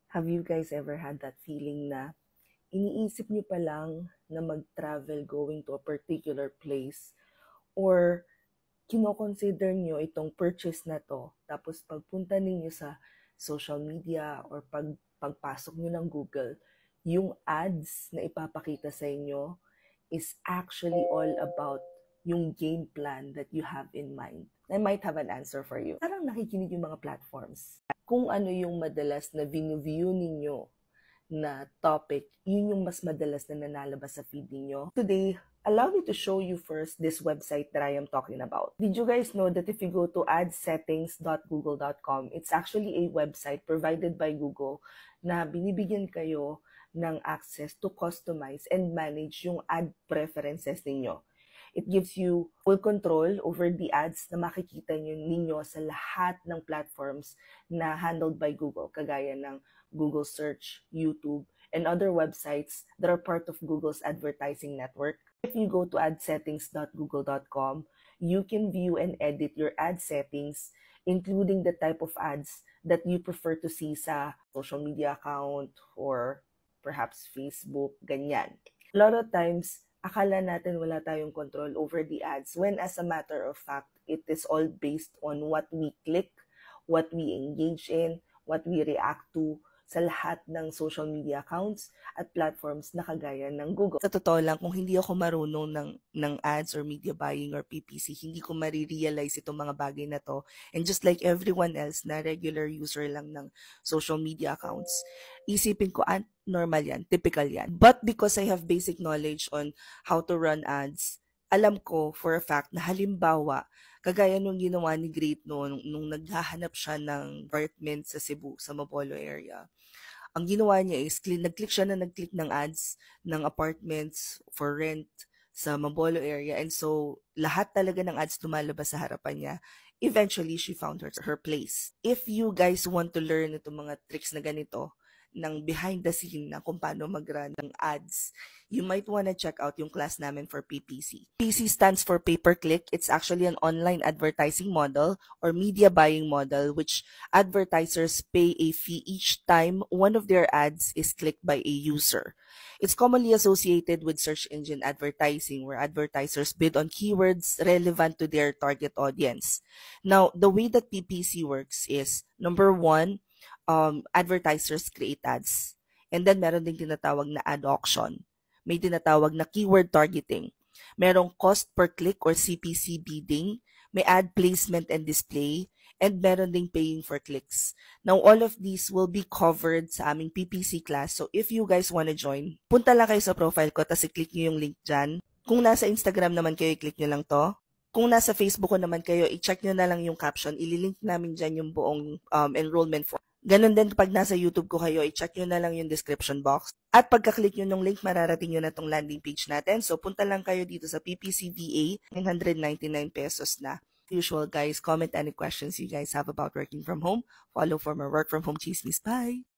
Have you guys ever had that feeling na iniisip nyo pa lang na mag-travel going to a particular place or kino-consider nyo itong purchase na to, tapos pagpunta ninyo sa social media or pagpasok nyo ng Google, yung ads na ipapakita sa inyo is actually all about yung game plan that you have in mind. I might have an answer for you. Parang nakikinig yung mga platforms. Kung ano yung madalas na view ninyo na topic, yun yung mas madalas na nanalabas sa feed ninyo. Today, allow me to show you first this website that I am talking about. Did you guys know that if you go to adsettings.google.com, it's actually a website provided by Google na binibigyan kayo ng access to customize and manage yung ad preferences ninyo. It gives you full control over the ads na makikita ninyo sa lahat ng platforms na handled by Google, kagaya ng Google Search, YouTube, and other websites that are part of Google's advertising network. If you go to adsettings.google.com, you can view and edit your ad settings, including the type of ads that you prefer to see sa social media account or perhaps Facebook, ganyan. A lot of times, akala natin wala tayong control over the ads when as a matter of fact, it is all based on what we click, what we engage in, what we react to sa lahat ng social media accounts at platforms na kagaya ng Google. Sa totoo lang, kung hindi ako marunong ng ads or media buying or PPC, hindi ko marirealize itong mga bagay na to. And just like everyone else na regular user lang ng social media accounts, isipin ko, normal yan, typical yan. But because I have basic knowledge on how to run ads, alam ko for a fact na halimbawa, kagaya nung ginawa ni Great nung naghahanap siya ng apartment sa Cebu, sa Mabolo area. Ang ginawa niya is, nag-click ng ads ng apartments for rent sa Mabolo area. And so, lahat talaga ng ads lumalabas sa harapan niya. Eventually, she found her place. If you guys want to learn itong mga tricks na ganito, ng behind the scene na kung paano mag-run ng ads, you might wanna check out yung class namin for PPC. PPC stands for pay-per-click. It's actually an online advertising model or media buying model which advertisers pay a fee each time one of their ads is clicked by a user. It's commonly associated with search engine advertising where advertisers bid on keywords relevant to their target audience. Now, the way that PPC works is, number one, advertisers create ads. And then meron ding tinatawag na ad auction. May tinatawag na keyword targeting. Merong cost per click or CPC bidding. May ad placement and display. And meron ding paying for clicks. Now, all of these will be covered sa aming PPC class. So, if you guys wanna join, punta lang kayo sa profile ko, tapos i-click nyo yung link dyan. Kung nasa Instagram naman kayo, i-click nyo lang to. Kung nasa Facebook ko naman kayo, i-check nyo na lang yung caption. Ililink namin dyan yung buong enrollment form. Ganon din pag nasa YouTube ko kayo, i-check nyo na lang yung description box. At pagka-click nyo ng link, mararating nyo na tong landing page natin. So, punta lang kayo dito sa PPCVA, 999 pesos na. Usual guys, comment any questions you guys have about working from home. Follow for more work from home chismis. Bye!